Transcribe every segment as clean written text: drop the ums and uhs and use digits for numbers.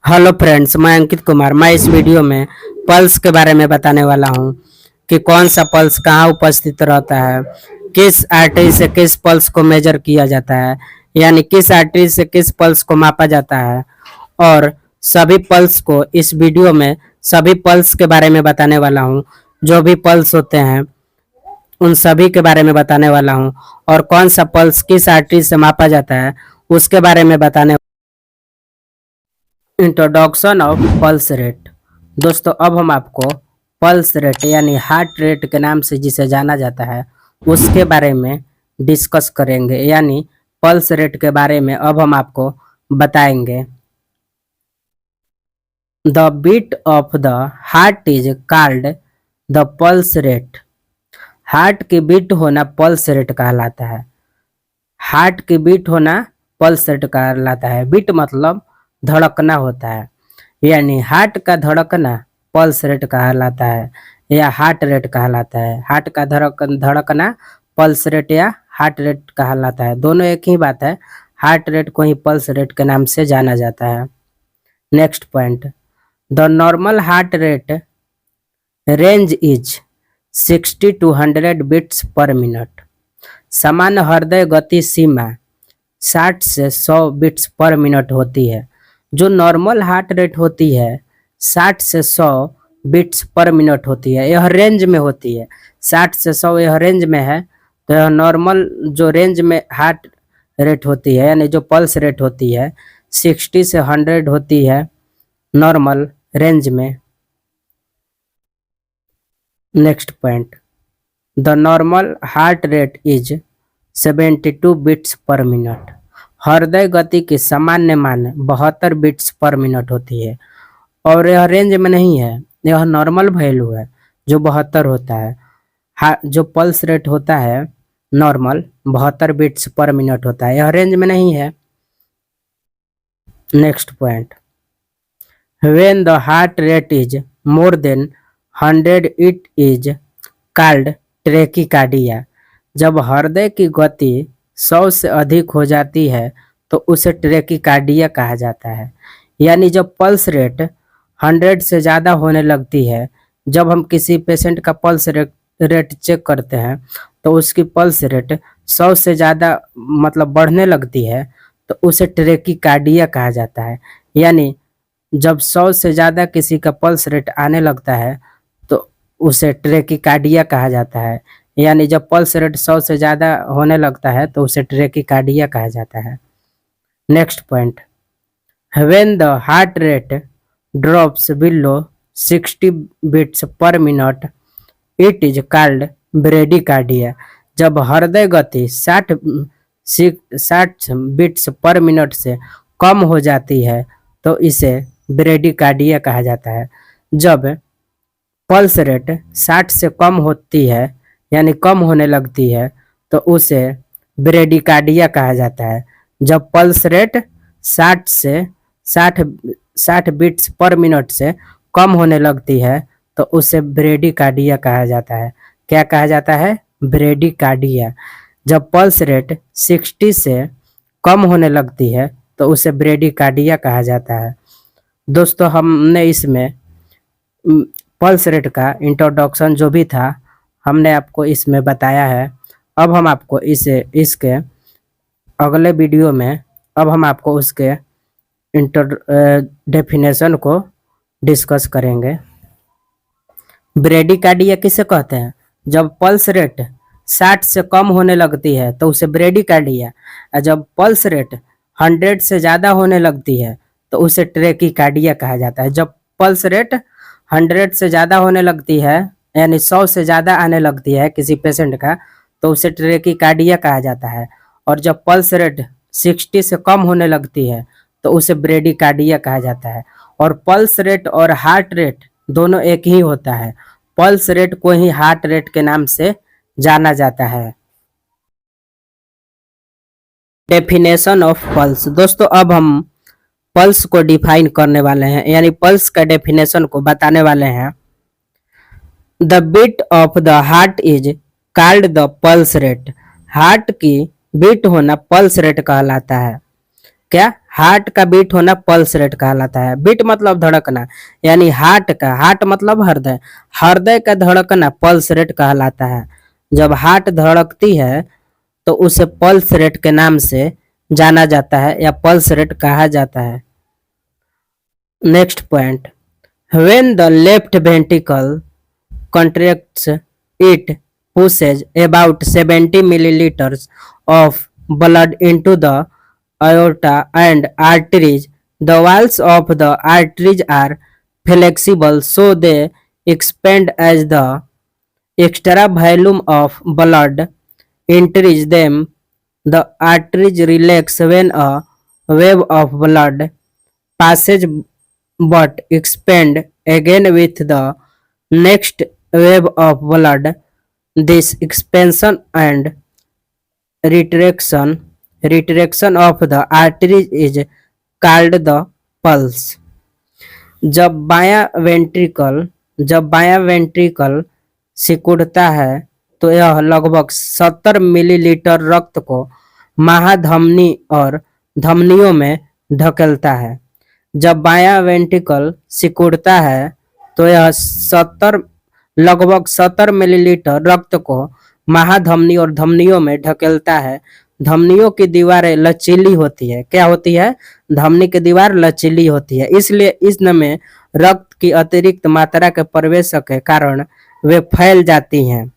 Hello friends, मैं अंकित कुमार। मैं इस वीडियो में पल्स के बारे में बताने वाला हूं कि कौन सा पल्स कहाँ उपस्थित रहता है, किस आर्टरी से किस पल्स को मेजर किया जाता है, यानी किस आर्टरी से किस पल्स को मापा जाता है। और सभी पल्स को इस वीडियो में सभी पल्स के बारे में बताने वाला हूं। जो भी पल्स होते हैं उन सभी के बारे में बताने वाला हूं, और कौन सा पल्स किस आर्टरी से मापा जाता है उसके बारे में बताने। Introduction of pulse rate. दोस्तों, अब हम आपको पल्स रेट यानी हार्ट रेट के नाम से जिसे जाना जाता है उसके बारे में डिस्कस करेंगे, यानी पल्स रेट के बारे में अब हम आपको बताएंगे। The beat of the heart is called the pulse rate. Heart की बीट होना पल्स रेट कहलाता है। हार्ट की बीट होना पल्स रेट कहलाता है। बीट मतलब धड़कना होता है, यानी हार्ट का धड़कना पल्स रेट कहलाता है या हार्ट रेट कहलाता है। हार्ट का धड़कना पल्स रेट या हार्ट रेट कहलाता है। दोनों एक ही बात है। हार्ट रेट को ही पल्स रेट के नाम से जाना जाता है। Next point, the normal heart rate range is 60 to 100 beats per minute. सामान्य हृदय गति सीमा 60 से 100 बीट्स पर मिनट होती है। जो नॉर्मल हार्ट रेट होती है 60 से 100 बीट्स पर मिनट होती है। यह रेंज में होती है, 60 से 100 यह रेंज में है। तो यह नॉर्मल जो रेंज में हार्ट रेट होती है यानी जो पल्स रेट होती है 60 से 100 होती है नॉर्मल रेंज में। Next point, the normal heart rate is 72 beats per minute. हृदय गति की सामान्य मान 72 बीट्स पर मिनट होती है, और यह रेंज में नहीं है, यह नॉर्मल वैल्यू है जो 72 होता है। जो पल्स रेट होता है नॉर्मल 72 बीट्स पर मिनट होता है, यह रेंज में नहीं है। Next point, when the heart rate is more than 100 it is called tachycardia. जब हृदय की गति 100 से अधिक हो जाती है तो उसे ट्रेकिकार्डिया कहा जाता है। यानी जब पल्स रेट 100 से ज़्यादा होने लगती है, जब हम किसी पेशेंट का पल्स रेट चेक करते हैं तो उसकी पल्स रेट 100 से ज़्यादा मतलब बढ़ने लगती है तो उसे ट्रेकिकार्डिया कहा जाता है। यानी जब 100 से ज़्यादा किसी का पल्स रेट आने लगता है तो उसे ट्रेकिकार्डिया कहा जाता है। यानी जब पल्स रेट 100 से ज़्यादा होने लगता है तो उसे ट्रेकिकार्डिया कहा जाता है। Next point, when the heart rate drops below 60 beats per minute it is called bradycardia. जब हृदय गति 60 बीट्स पर मिनट से कम हो जाती है तो इसे ब्रेडिकार्डिया कहा जाता है। जब पल्स रेट 60 से कम होती है यानी कम होने लगती है तो उसे ब्रेडिकार्डिया कहा जाता है। जब पल्स रेट 60 से 60 बीट्स पर मिनट से कम होने लगती है तो उसे ब्रेडिकार्डिया कहा जाता है। क्या कहा जाता है? ब्रेडिकार्डिया। जब पल्स रेट 60 से कम होने लगती है तो उसे ब्रेडिकार्डिया कहा जाता है। दोस्तों, हमने इसमें पल्स रेट का इंट्रोडक्शन जो भी था हमने आपको इसमें बताया है। अब हम आपको इसके अगले वीडियो में अब हम आपको उसके डेफिनेशन को डिस्कस करेंगे। ब्रेडिकार्डिया किसे कहते हैं? जब पल्स रेट 60 से कम होने लगती है तो उसे ब्रेडिकार्डिया, और जब पल्स रेट 100 से ज़्यादा होने लगती है तो उसे ट्रेकिकार्डिया कहा जाता है। जब पल्स रेट 100 से ज़्यादा होने लगती है यानी 100 से ज़्यादा आने लगती है किसी पेशेंट का तो उसे ट्रेकिकार्डिया कहा जाता है, और जब पल्स रेट 60 से कम होने लगती है तो उसे ब्रेडिकार्डिया कहा जाता है। और पल्स रेट और हार्ट रेट दोनों एक ही होता है। पल्स रेट को ही हार्ट रेट के नाम से जाना जाता है। Definition of pulse. दोस्तों, अब हम पल्स को डिफाइन करने वाले हैं, यानी पल्स का डेफिनेशन को बताने वाले हैं। The beat of the heart is called the pulse rate. Heart की बीट होना पल्स रेट कहलाता है। क्या? हार्ट का बीट होना पल्स रेट कहलाता है। बीट मतलब धड़कना, यानी हार्ट मतलब हृदय, हृदय का धड़कना पल्स रेट कहलाता है। जब हार्ट धड़कती है तो उसे पल्स रेट के नाम से जाना जाता है या पल्स रेट कहा जाता है। Next point, when the left ventricle contracts, it pushes about 70 milliliters of blood into the aorta and arteries. The walls of the arteries are flexible, so they expand as the extra volume of blood enters them. The arteries relax when a wave of blood passes but expand again with the next wave of blood. This expansion and retraction of the artery is called the pulse. जब बायां ventricle सिकुड़ता है तो यह लगभग 70 millilitre रक्त को महाधमनी और धमनियों में ढकेलता है। जब बायां वेंट्रिकल सिकुड़ता है तो यह लगभग 70 मिलीलीटर रक्त को महाधमनी और धमनियों में ढकेलता है। धमनियों की दीवारें लचीली होती है। क्या होती है? धमनी की दीवार लचीली होती है, इसलिए इसमें रक्त की अतिरिक्त मात्रा के प्रवेश के कारण वे फैल जाती हैं।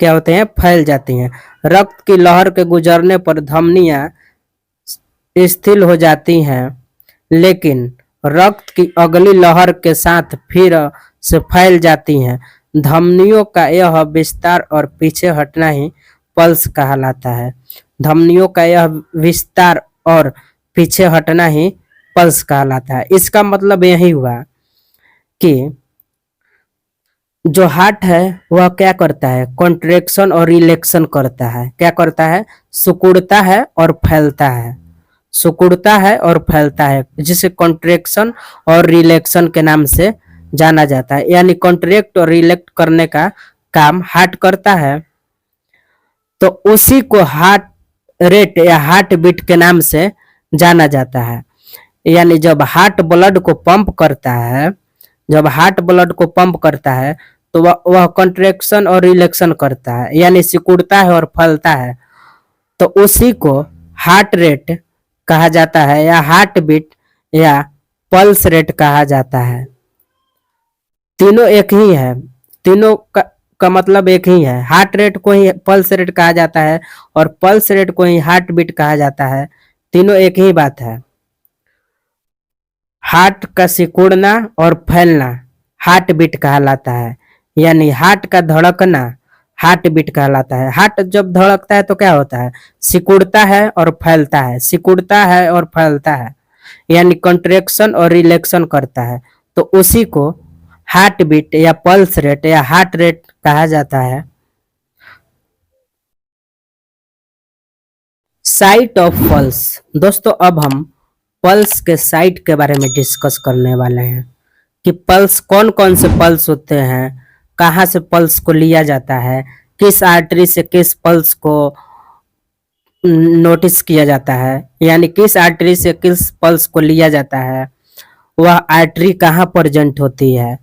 क्या होते हैं? फैल जाती हैं। रक्त की लहर के गुजरने पर धमनियां स्थिर हो जाती हैं, लेकिन रक्त की अगली लहर के साथ फिर से फैल जाती हैं। धमनियों का यह विस्तार और पीछे हटना ही पल्स कहलाता है। धमनियों का यह विस्तार और पीछे हटना ही पल्स कहलाता है। इसका मतलब यही हुआ कि जो हार्ट है वह क्या करता है? कॉन्ट्रैक्शन और रिलैक्शन करता है। क्या करता है? सिकुड़ता है और फैलता है, सिकुड़ता है और फैलता है, जिसे कॉन्ट्रैक्शन और रिलैक्शन के नाम से जाना जाता है। यानी कॉन्ट्रैक्ट और रिलैक्ट करने का काम हार्ट करता है, तो उसी को हार्ट रेट या हार्ट बीट के नाम से जाना जाता है। यानी जब हार्ट ब्लड को पंप करता है, जब हार्ट ब्लड को पंप करता है तो वह कॉन्ट्रैक्शन और रिलैक्शन करता है, यानी सिकुड़ता है और फैलता है, तो उसी को हार्ट रेट कहा जाता है या हार्ट बीट या पल्स रेट कहा जाता है। तीनों एक ही है, तीनों का मतलब एक ही है। हार्ट रेट को ही पल्स रेट कहा जाता है और पल्स रेट को ही हार्ट बीट कहा जाता है। तीनों एक ही बात है। हार्ट का सिकुड़ना और फैलना हार्ट बीट कहलाता है, यानी हार्ट का धड़कना हार्ट बीट कहलाता है। हार्ट जब धड़कता है तो क्या होता है? सिकुड़ता है और फैलता है, सिकुड़ता है और फैलता है, यानी कॉन्ट्रैक्शन और रिलैक्शन करता है, तो उसी को हार्ट बीट या पल्स रेट या हार्ट रेट कहा जाता है। Site of pulse. दोस्तों, अब हम पल्स के साइट के बारे में डिस्कस करने वाले हैं कि पल्स कौन कौन से पल्स होते हैं, कहाँ से पल्स को लिया जाता है, किस आर्टरी से किस पल्स को नोटिस किया जाता है, यानी किस आर्टरी से किस पल्स को लिया जाता है, वह आर्टरी कहाँ प्रेजेंट होती है,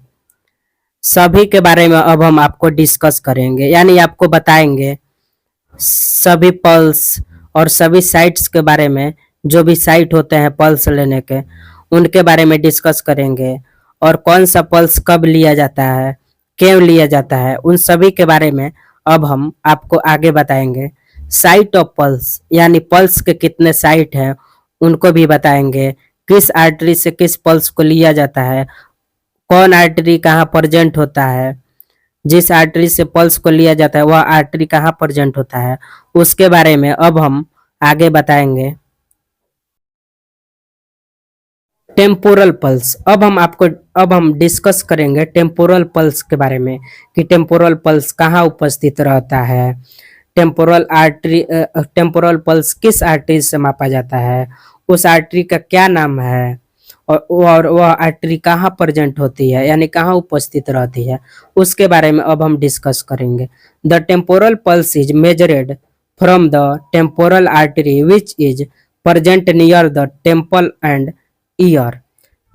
सभी के बारे में अब हम आपको डिस्कस करेंगे, यानी आपको बताएंगे सभी पल्स और सभी साइट्स के बारे में। जो भी साइट होते हैं पल्स लेने के, उनके बारे में डिस्कस करेंगे, और कौन सा पल्स कब लिया जाता है, क्यों लिया जाता है, उन सभी के बारे में अब हम आपको आगे बताएंगे। साइट ऑफ पल्स यानी पल्स के कितने साइट हैं उनको भी बताएंगे, किस आर्टरी से किस पल्स को लिया जाता है, कौन आर्टरी कहाँ प्रेजेंट होता है, जिस आर्टरी से पल्स को लिया जाता है वह आर्टरी कहाँ प्रेजेंट होता है, उसके बारे में अब हम आगे बताएंगे। Temporal pulse. अब हम डिस्कस करेंगे टेम्पोरल पल्स के बारे में कि टेम्पोरल पल्स कहाँ उपस्थित रहता है, टेम्पोरल पल्स किस आर्टरी से मापा जाता है, उस आर्टरी का क्या नाम है, और वह आर्टरी कहाँ प्रेजेंट होती है, यानी कहाँ उपस्थित रहती है, उसके बारे में अब हम डिस्कस करेंगे। The temporal pulse is measured from the temporal artery which is present near the temple and ear।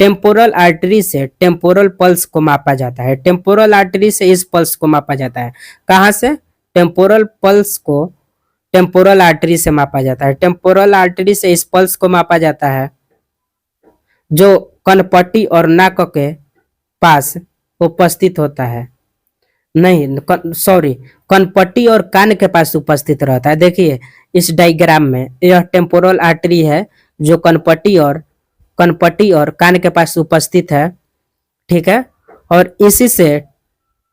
Temporal artery से टेम्पोरल पल्स को मापा जाता है। टेम्पोरल आर्टरी से इस पल्स को मापा जाता है। कहाँ से? टेम्पोरल पल्स को टेम्पोरल आर्टरी से मापा जाता है। टेम्पोरल आर्टरी से इस पल्स को मापा जाता है जो कनपट्टी और नाक के पास उपस्थित होता है। नहीं, सॉरी, कनपट्टी और कान के पास उपस्थित रहता है। देखिए इस डायग्राम में यह टेम्पोरल आर्टरी है जो कनपट्टी और कान के पास उपस्थित है। ठीक है, और इसी से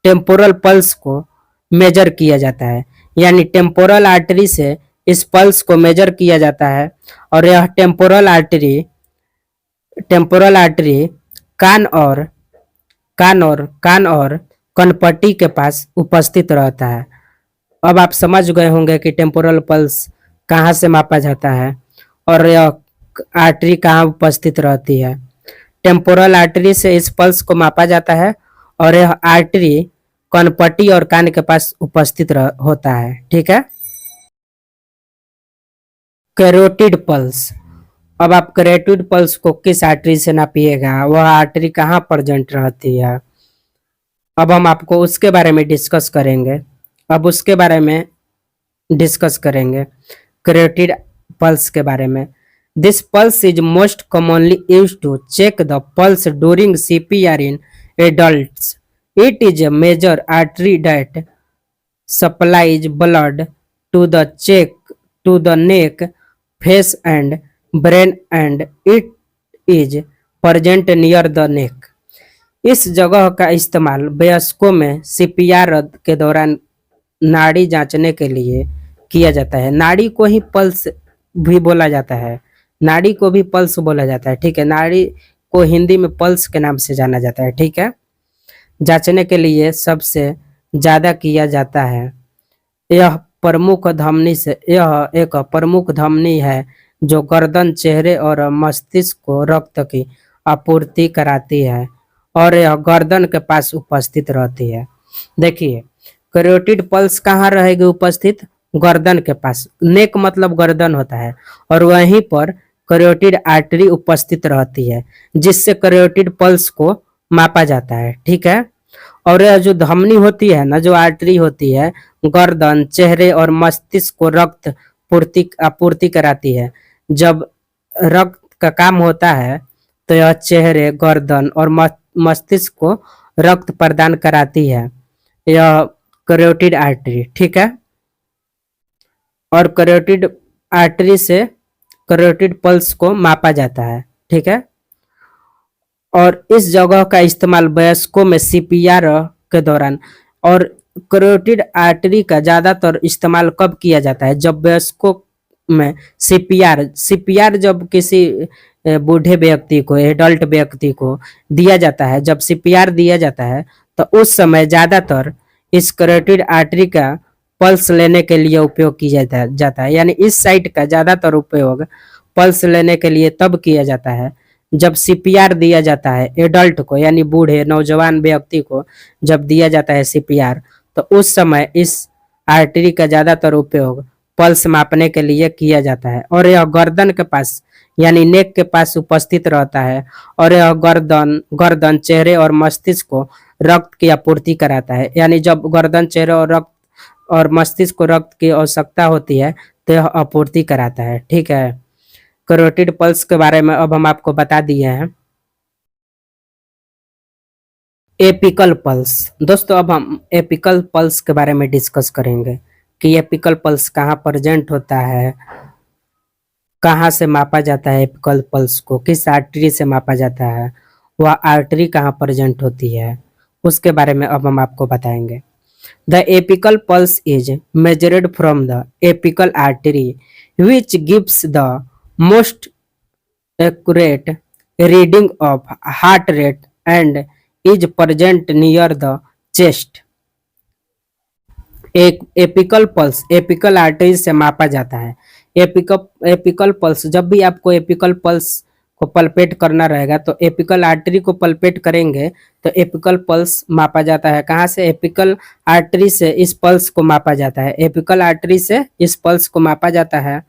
टेम्पोरल पल्स को मेजर किया जाता है। यानी टेम्पोरल आर्टरी से इस पल्स को मेजर किया जाता है और यह टेम्पोरल आर्टरी कान और कनपट्टी के पास उपस्थित रहता है। अब आप समझ गए होंगे कि टेम्पोरल पल्स कहाँ से मापा जाता है और यह आर्टरी कहाँ उपस्थित रहती है। टेम्पोरल आर्टरी से इस पल्स को मापा जाता है और यह आर्टरी कनपट्टी और कान के पास उपस्थित होता है। ठीक है। Carotid pulse. अब आप कैरोटिड पल्स को किस आर्टरी से नापिएगा, वह आर्टरी कहाँ प्रेजेंट रहती है, अब हम आपको उसके बारे में डिस्कस करेंगे। कैरोटिड पल्स के बारे में। This pulse is most commonly used to check the pulse during CPR in adults. It is a major artery that supplies blood to the neck, face and brain and it is present near the neck। इस जगह का इस्तेमाल वयस्कों में CPR के दौरान नाड़ी जांचने के लिए किया जाता है। नाड़ी को ही पल्स भी बोला जाता है। नाड़ी को भी पल्स बोला जाता है। ठीक है, नाड़ी को हिंदी में पल्स के नाम से जाना जाता है। ठीक है, जांचने के लिए सबसे ज्यादा किया जाता है। यह एक प्रमुख धमनी है जो गर्दन, चेहरे और मस्तिष्क को रक्त की आपूर्ति कराती है और यह गर्दन के पास उपस्थित रहती है। देखिए कैरोटिड पल्स कहाँ रहेगी उपस्थित? गर्दन के पास। नेक मतलब गर्दन होता है और वहीं पर कैरोटिड आर्टरी उपस्थित रहती है जिससे कैरोटिड पल्स को मापा जाता है। ठीक है, और यह जो धमनी होती है ना, जो आर्टरी होती है, गर्दन, चेहरे और मस्तिष्क को रक्त आपूर्ति कराती है। जब रक्त का काम होता है तो यह चेहरे, गर्दन और मस्तिष्क को रक्त प्रदान कराती है, यह कैरोटिड आर्टरी। ठीक है, और कैरोटिड आर्टरी से कैरोटिड पल्स को मापा जाता है। ठीक है, और इस जगह का इस्तेमाल वयस्कों में CPR के दौरान, और कैरोटिड आर्टरी का ज्यादातर इस्तेमाल कब किया जाता है? जब वयस्कों में CPR जब किसी बूढ़े व्यक्ति को, एडल्ट व्यक्ति को दिया जाता है, जब CPR दिया जाता है तो उस समय ज्यादातर इस कैरोटिड आर्टरी का पल्स लेने के लिए उपयोग किया जाता है। यानी इस साइट का ज्यादातर उपयोग पल्स लेने के लिए तब किया जाता है जब CPR दिया जाता है एडल्ट को, यानी बूढ़े नौजवान व्यक्ति को जब दिया जाता है CPR, तो उस समय इस आर्टरी का ज्यादातर उपयोग पल्स मापने के लिए किया जाता है और यह गर्दन के पास यानी नेक के पास उपस्थित रहता है और यह गर्दन, चेहरे और मस्तिष्क को रक्त की आपूर्ति कराता है। यानी जब गर्दन, चेहरे और मस्तिष्क को रक्त की आवश्यकता होती है तो यह आपूर्ति कराता है। ठीक है, कैरोटिड पल्स के बारे में अब हम आपको बता दिए हैं। Apical pulse. दोस्तों अब हम एपिकल पल्स के बारे में डिस्कस करेंगे कि एपिकल पल्स कहाँ प्रेजेंट होता है, कहाँ से मापा जाता है एपिकल पल्स को, किस आर्टरी से मापा जाता है, वह आर्टरी कहाँ प्रेजेंट होती है, उसके बारे में अब हम आपको बताएंगे। The apical pulse is measured from the apical artery which gives the most accurate reading of heart rate and is present near the chest। एक एपिकल पल्स एपिकल आर्टरी से मापा जाता है। एपिकल पल्स, जब भी आपको एपिकल पल्स को palpate करना रहेगा तो एपिकल आर्टरी को पल्पेट करेंगे तो एपिकल पल्स मापा जाता है। कहाँ से? एपिकल आर्टरी से इस पल्स को मापा जाता है। एपिकल आर्टरी से इस पल्स को मापा जाता है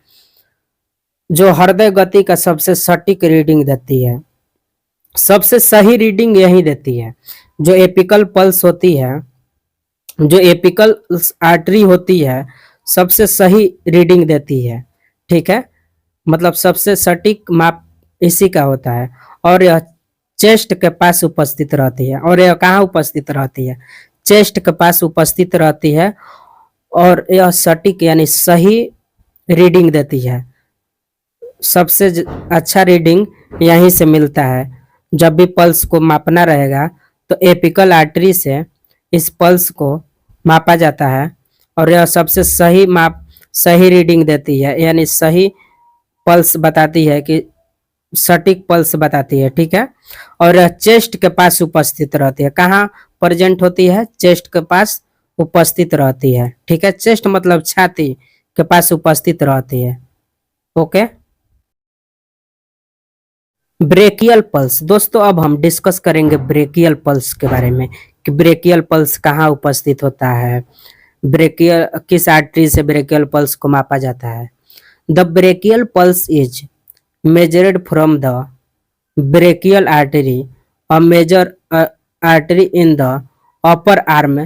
जो हृदय गति का सबसे सटीक रीडिंग देती है, सबसे सही रीडिंग यही देती है। जो एपिकल पल्स होती है, जो एपिकल आर्टरी होती है, सबसे सही रीडिंग देती है। ठीक है, मतलब सबसे सटीक माप इसी का होता है। और यह चेस्ट के पास उपस्थित रहती है। और यह कहाँ उपस्थित रहती है? चेस्ट के पास उपस्थित रहती है। और यह सटीक यानी सही रीडिंग देती है। सबसे अच्छा रीडिंग यहीं से मिलता है। जब भी पल्स को मापना रहेगा तो एपिकल आर्टरी से इस पल्स को मापा जाता है। और यह सबसे सही माप, सही रीडिंग देती है, यानी सही पल्स बताती है कि सटीक पल्स बताती है। ठीक है, और यह चेस्ट के पास उपस्थित रहती है। कहाँ प्रेजेंट होती है? चेस्ट के पास उपस्थित रहती है। ठीक है, चेस्ट मतलब छाती के पास उपस्थित रहती है। Okay, brachial pulse. दोस्तों अब हम डिस्कस करेंगे ब्रेकियल पल्स के बारे में कि ब्रेकियल पल्स कहाँ उपस्थित होता है, ब्रेकियल किस आर्टरी से ब्रेकियल पल्स को मापा जाता है। The brachial pulse is measured from the brachial artery, a major artery in the upper arm.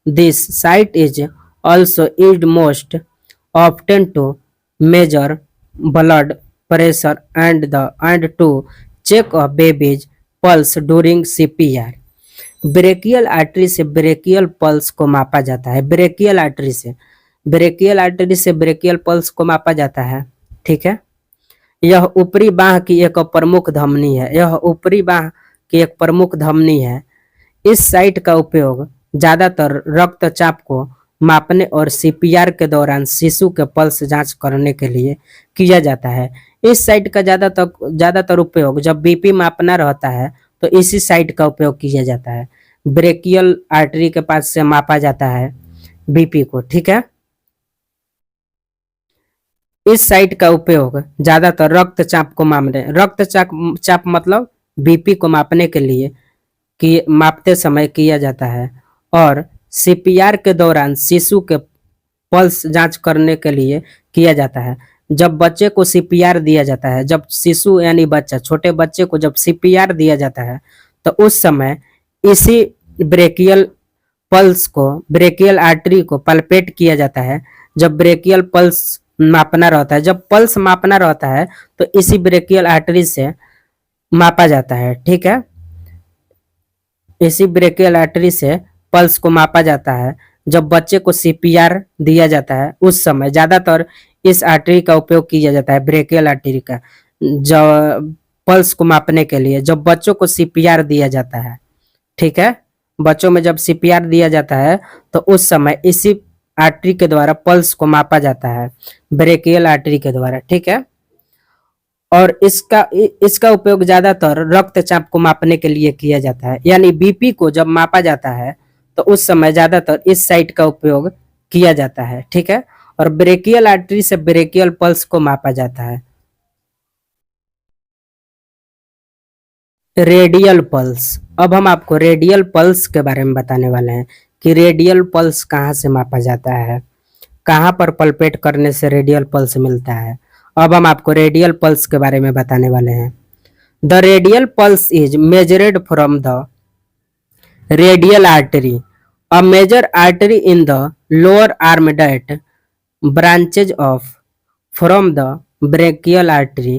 This site is also used most often to measure blood pressure and to check a baby's pulse during CPR. Brachial artery से brachial pulse को मापा जाता है। Brachial artery से, brachial artery से brachial pulse को मापा जाता है। ठीक है, यह ऊपरी बाह की एक प्रमुख धमनी है। यह ऊपरी बाह की एक प्रमुख धमनी है। इस साइट का उपयोग ज्यादातर रक्तचाप को मापने और सीपीआर के दौरान शिशु के पल्स जांच करने के लिए किया जाता है। इस साइट का ज्यादातर उपयोग जब बीपी मापना रहता है तो इसी साइट का उपयोग किया जाता है। ब्रेकियल आर्टरी के पास से मापा जाता है बीपी को। ठीक है, इस साइट का उपयोग ज्यादातर रक्तचाप को मापने, रक्तचाप चाप मतलब बीपी को मापने के लिए कि मापते समय किया जाता है। और सीपीआर के दौरान शिशु के पल्स जांच करने के लिए किया जाता है। जब बच्चे को सीपीआर दिया जाता है, जब शिशु यानी बच्चा, छोटे बच्चे को जब सीपीआर दिया जाता है तो उस समय इसी ब्रेकियल पल्स को, ब्रेकियल आर्टरी को पल्पेट किया जाता है। जब ब्रेकियल पल्स मापना रहता है, जब पल्स मापना रहता है तो इसी ब्रेकियल आर्टरी से मापा जाता है। ठीक है, इसी ब्रेकियल आर्टरी से पल्स को मापा जाता है। जब बच्चे को सीपीआर दिया जाता है उस समय ज्यादातर इस आर्टरी का उपयोग किया जाता है, ब्रेकियल आर्टरी का, जब पल्स को मापने के लिए जब बच्चों को सीपीआर दिया जाता है। ठीक है, बच्चों में जब सीपीआर दिया जाता है तो उस समय इसी आर्टरी के द्वारा पल्स को मापा जाता है, ब्रेकियल आर्टरी के द्वारा। ठीक है, और इसका उपयोग ज्यादातर रक्तचाप को मापने के लिए किया जाता है, यानी बीपी को जब मापा जाता है तो उस समय ज्यादातर इस साइट का उपयोग किया जाता है। ठीक है, और ब्रेकियल आर्टरी से ब्रेकियल पल्स को मापा जाता है। Radial pulse. अब हम आपको रेडियल पल्स के बारे में बताने वाले हैं कि रेडियल पल्स कहाँ से मापा जाता है, कहाँ पर पल्पेट करने से रेडियल पल्स मिलता है। अब हम आपको रेडियल पल्स के बारे में बताने वाले हैं। The radial pulse is measured from the radial artery, a major artery in the lower arm that branches off from the brachial artery.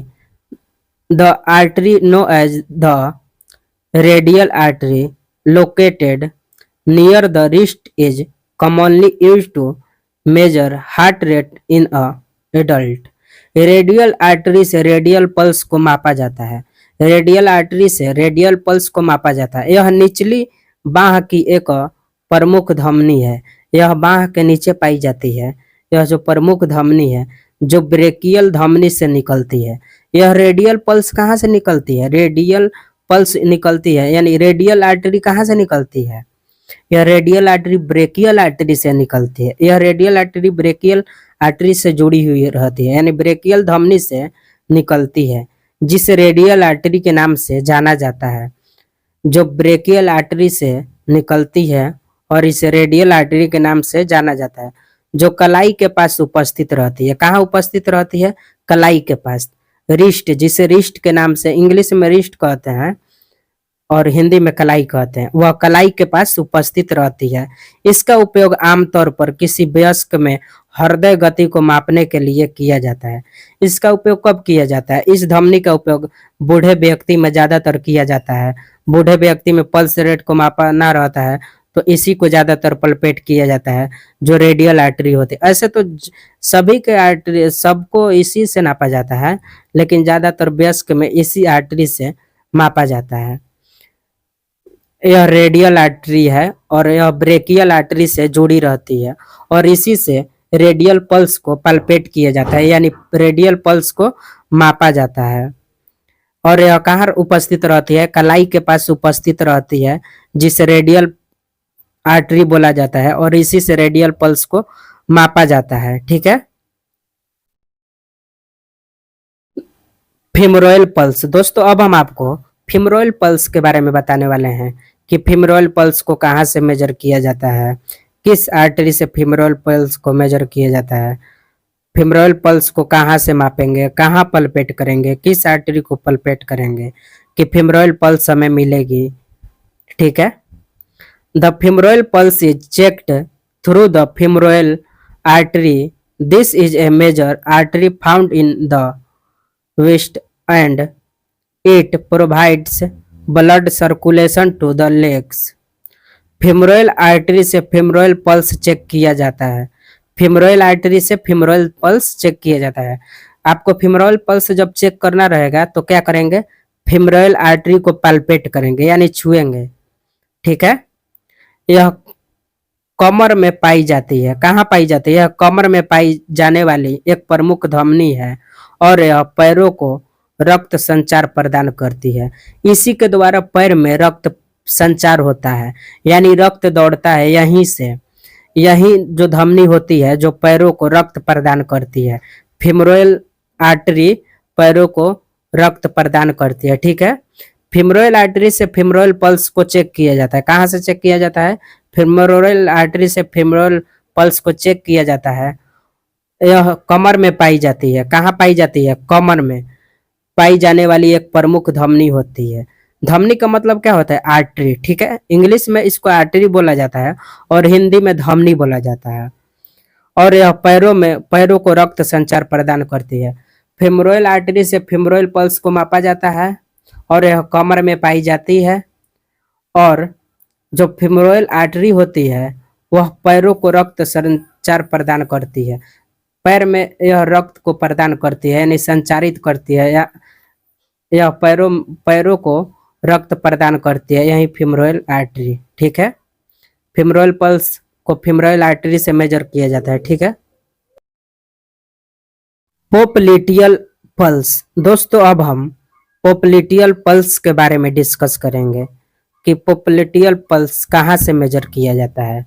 The artery known as the radial artery located near the wrist is commonly used to measure heart rate in a adult. Radial artery से radial pulse को मापा जाता है। Radial artery से radial pulse को मापा जाता है। यह निचली बाह की एक प्रमुख धमनी है। यह बाह के नीचे पाई जाती है। यह जो प्रमुख धमनी है जो ब्रेकियल धमनी से निकलती है। यह रेडियल पल्स कहाँ से निकलती है? रेडियल पल्स निकलती है, यानी रेडियल आर्टरी कहाँ से निकलती है? यह रेडियल आर्टरी ब्रेकियल आर्टरी से निकलती है। यह रेडियल आर्टरी ब्रेकियल आर्टरी से जुड़ी हुई रहती है, यानी ब्रेकियल धमनी से निकलती है, जिसे रेडियल आर्टरी के नाम से जाना जाता है। जो ब्रेकियल आर्टरी से निकलती है और इसे रेडियल आर्टरी के नाम से जाना जाता है, जो कलाई के पास उपस्थित रहती है। कहाँ उपस्थित रहती है? कलाई के पास। रिस्ट, जिसे रिस्ट के नाम से इंग्लिश में रिस्ट कहते हैं और हिंदी में कलाई कहते हैं, वह कलाई के पास उपस्थित रहती है। इसका उपयोग आमतौर पर किसी वयस्क में हृदय गति को मापने के लिए किया जाता है। इसका उपयोग कब किया जाता है? इस धमनी का उपयोग बूढ़े व्यक्ति में ज्यादातर किया जाता है। बूढ़े व्यक्ति में पल्स रेट को मापना रहता है तो इसी को ज्यादातर पलपेट किया जाता है, जो रेडियल आर्टरी होती है। ऐसे तो सभी के आर्टरी सबको इसी से नापा जाता है, लेकिन ज्यादातर वयस्क में इसी आर्टरी से मापा जाता है। यह रेडियल आर्टरी है और यह ब्रेकियल आर्टरी से जुड़ी रहती है और इसी से रेडियल पल्स को पल्पेट किया जाता है, यानी रेडियल पल्स को मापा जाता है। और यह कहाँ उपस्थित रहती है? कलाई के पास उपस्थित रहती है, जिसे रेडियल आर्टरी बोला जाता है और इसी से रेडियल पल्स को मापा जाता है। ठीक है। Femoral pulse. दोस्तों अब हम आपको फीमोरल पल्स के बारे में बताने वाले हैं कि फीमोरल पल्स को कहाँ से मेजर किया जाता है, किस आर्टरी से फीमोरल पल्स को मेजर किया जाता है, फीमोरल पल्स को कहाँ से मापेंगे, कहाँ पल्पेट करेंगे, किस आर्टरी को पल्पेट करेंगे कि फीमोरल पल्स हमें मिलेगी। ठीक है। The femoral pulse is checked through the femoral artery. This is a major artery found in the wrist and it provides blood circulation to the legs. femoral artery से femoral pulse check किया जाता है। femoral artery से femoral pulse check किया जाता है। आपको femoral pulse जब चेक करना रहेगा तो क्या करेंगे? femoral artery को palpate करेंगे, यानी छुएंगे। ठीक है। यह कमर में पाई जाती है। कहाँ पाई जाती है? यह कमर में पाई जाने वाली एक प्रमुख धमनी है और यह पैरों को रक्त संचार प्रदान करती है। इसी के द्वारा पैर में रक्त संचार होता है, यानी रक्त दौड़ता है यहीं से। यही जो धमनी होती है जो पैरों को रक्त प्रदान करती है। फीमोरल आर्टरी पैरों को रक्त प्रदान करती है। ठीक है। फीमोरल आर्टरी से फीमोरल पल्स को चेक किया जाता है। कहाँ से चेक किया जाता है? फीमोरल आर्टरी से फीमोरल पल्स को चेक किया जाता है। यह कमर में पाई जाती है। कहाँ पाई जाती है? कमर में पाई जाने वाली एक प्रमुख धमनी होती है। धमनी का मतलब क्या होता है? आर्टरी। ठीक है। इंग्लिश में इसको आर्टरी बोला जाता है और हिंदी में धमनी बोला जाता है। और यह पैरों को रक्त संचार प्रदान करती है। फेमोरल आर्टरी से फेमोरल पल्स को मापा जाता है और यह कमर में पाई जाती है। और जो फेमोरल आर्टरी होती है वह पैरों को रक्त संचार प्रदान करती है। पैर में यह रक्त को प्रदान करती है, यानी संचारित करती है, या यह पैरों को रक्त प्रदान करती है, यही फीमोरल आर्टरी। ठीक है। फीमोरल पल्स को फीमोरल आर्टरी से मेजर किया जाता है। ठीक है। Popliteal pulse. दोस्तों अब हम पोप्लिटियल पल्स के बारे में डिस्कस करेंगे कि पोप्लिटियल पल्स कहाँ से मेजर किया जाता है।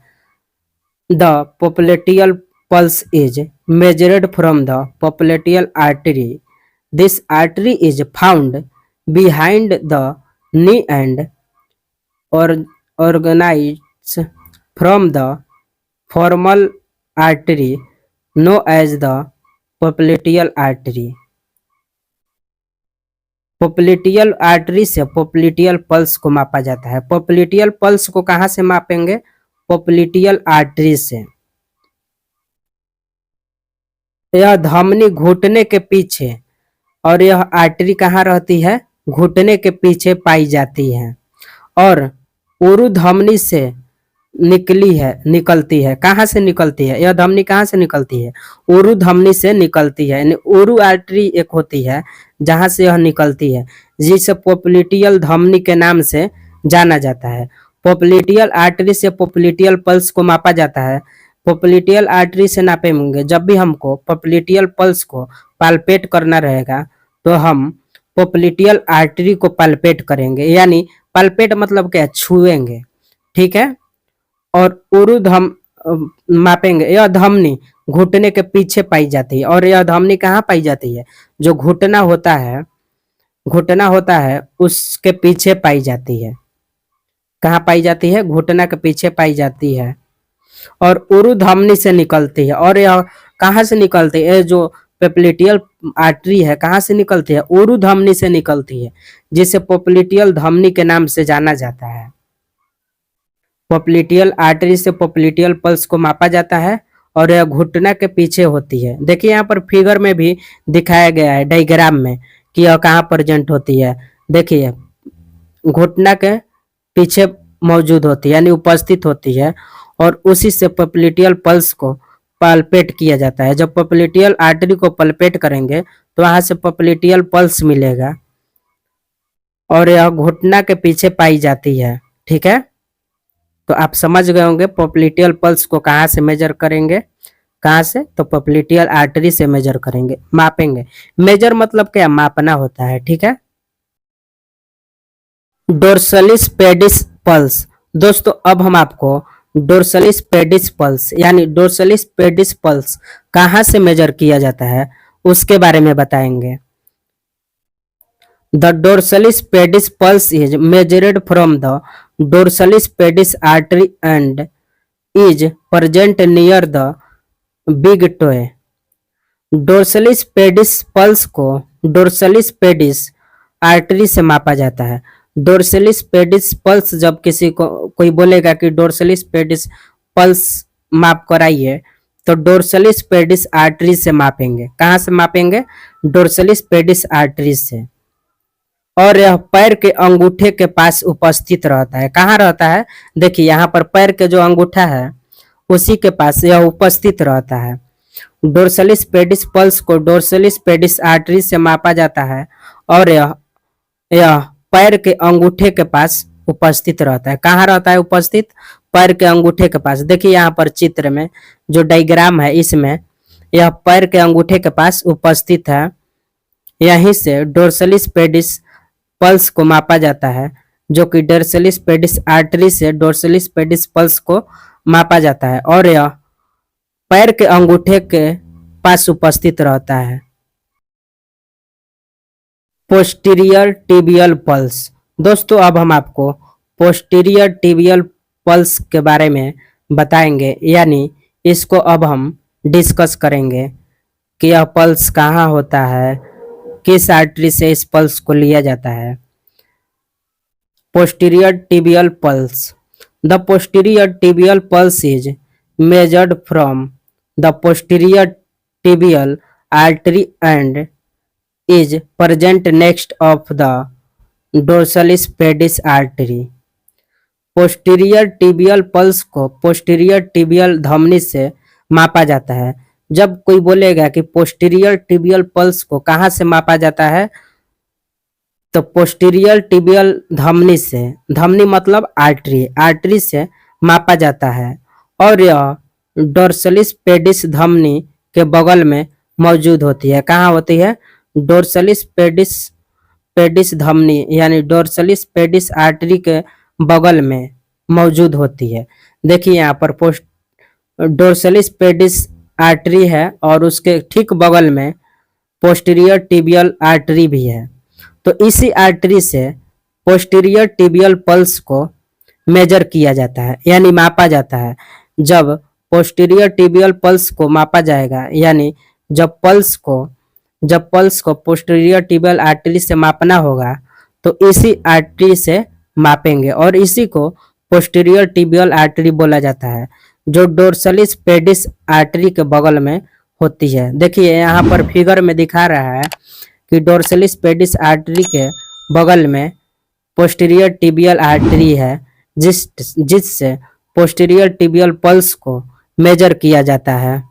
The popliteal pulse is measured from the popliteal artery. This artery is found behind the knee and originates from the femoral artery known as the popliteal artery. Popliteal artery से popliteal pulse को मापा जाता है। Popliteal pulse को कहाँ से मापेंगे? Popliteal artery से। यह धमनी घुटने के पीछे, और यह आर्टरी कहाँ रहती है? घुटने के पीछे पाई जाती है और उरु धमनी से निकलती है। कहाँ से निकलती है? यह धमनी कहाँ से निकलती है? उरु धमनी से निकलती है, यानी उरु आर्टरी एक होती है जहाँ से यह निकलती है, जिसे पोप्लिटियल धमनी के नाम से जाना जाता है। पोप्लिटियल आर्टरी से पोप्लिटियल पल्स को मापा जाता है। पोप्लिटियल आर्टरी से नापेंगे। जब भी हमको पोप्लिटियल पल्स को पाल्पेट करना रहेगा तो हम पोप्लिटियल आर्टरी को पाल्पेट करेंगे, यानी पाल्पेट मतलब क्या? छुएंगे। ठीक है। और उरुधम मापेंगे। यह धमनी घुटने के पीछे पाई जाती है और यह धमनी कहाँ पाई जाती है? जो घुटना होता है उसके पीछे पाई जाती है। कहाँ पाई जाती है? घुटना के पीछे पाई जाती है और उरु धमनी से निकलती है। और यह कहाँ से निकलती है? जो पोप्लिटियल आर्टरी है कहाँ से निकलती है? ऊरु धमनी से निकलती है, जिसे पोप्लिटियल धमनी के नाम से जाना जाता है। पोप्लिटियल आर्टरी से पोप्लिटियल पल्स को मापा जाता है और यह घुटना के पीछे होती है। देखिए यहाँ पर फिगर में भी दिखाया गया है डायग्राम में कि यह कहाँ प्रेजेंट होती है। देखिए घुटना के पीछे मौजूद होती है यानी उपस्थित होती है, और उसी से पोप्लिटियल पल्स को पल्पेट किया जाता है। जब पोप्लिटियल आर्टरी को पल्पेट करेंगे तो वहां से पोप्लिटियल पल्स मिलेगा और यह घुटना के पीछे पाई जाती है। ठीक है, तो आप समझ गए होंगे पोप्लिटियल पल्स को कहाँ से मेजर करेंगे। कहाँ से? तो पोप्लिटियल आर्टरी से मेजर करेंगे, मापेंगे। मेजर मतलब क्या? मापना होता है। ठीक है। डोर्सलिस पेडिस पल्स। दोस्तों अब हम आपको डोर्सलिस पेडिस पल्स यानी डोर्सलिस पेडिस पल्स कहाँ से मेजर किया जाता है उसके बारे में बताएंगे। The dorsalis pedis pulse is measured from the dorsalis pedis artery and is present near the big toe. Dorsalis pedis pulse को डोर्सलिस पेडिस आर्टरी से मापा जाता है। डोर्सलिस पेडिस पल्स जब किसी को कोई बोलेगा कि डोर्सलिस पेडिस पल्स माप कराइए तो डोर्सलिस पेडिस आर्टरी से मापेंगे। कहाँ से मापेंगे? डोर्सलिस पेडिस आर्टरी से। और यह पैर के अंगूठे के पास उपस्थित रहता है। कहाँ रहता है? देखिए यहाँ पर पैर के जो अंगूठा है उसी के पास यह उपस्थित रहता है। डोर्सलिस पेडिस पल्स को डोर्सलिस पेडिस आर्टरी से मापा जाता है और यह पैर के अंगूठे के पास उपस्थित रहता है। कहाँ रहता है उपस्थित? पैर के अंगूठे के पास। देखिए यहाँ पर चित्र में जो डायग्राम है इसमें यह पैर के अंगूठे के पास उपस्थित है। यहीं से डोर्सलिस पेडिस पल्स को मापा जाता है, जो कि डोर्सलिस पेडिस आर्टरी से डोर्सलिस पेडिस पल्स को मापा जाता है और यह पैर के अंगूठे के पास उपस्थित रहता है। Posterior tibial pulse. दोस्तों अब हम आपको पोस्टीरियर टिबियल पल्स के बारे में बताएंगे, यानी इसको अब हम डिस्कस करेंगे कि यह पल्स कहाँ होता है, किस आर्टरी से इस पल्स को लिया जाता है। Posterior tibial pulse. The posterior tibial pulse is measured from the posterior tibial artery and is present next of the dorsalis pedis artery. Posterior tibial pulse को पोस्टीरियर टिबियल धमनी से मापा जाता है। जब कोई बोलेगा कि पोस्टीरियर टिबियल पल्स को कहाँ से मापा जाता है, तो पोस्टीरियर टिबियल धमनी से, धमनी मतलब आर्टरी, आर्टरी से मापा जाता है और यह डोर्सलिस पेडिस धमनी के बगल में मौजूद होती है। कहाँ होती है? डोर्सलिस पेडिस धमनी यानी डोर्सलिस पेडिस आर्टरी के बगल में मौजूद होती है। देखिए यहाँ पर डोर्सलिस पेडिस आर्टरी है और उसके ठीक बगल में पोस्टीरियर टिबियल आर्टरी भी है। तो इसी आर्टरी से पोस्टीरियर टिबियल पल्स को मेजर किया जाता है यानी मापा जाता है। जब पोस्टीरियर टिबियल पल्स को मापा जाएगा यानी जब पल्स को पोस्टीरियर टिबियल आर्टरी से मापना होगा तो इसी आर्टरी से मापेंगे और इसी को पोस्टीरियर टिबियल आर्टरी बोला जाता है, जो डोर्सलिस पेडिस आर्टरी के बगल में होती है। देखिए यहाँ पर फिगर में दिखा रहा है कि डोर्सलिस पेडिस आर्टरी के बगल में पोस्टीरियर टिबियल आर्टरी है, जिससे पोस्टीरियर टिबियल पल्स को मेजर किया जाता है।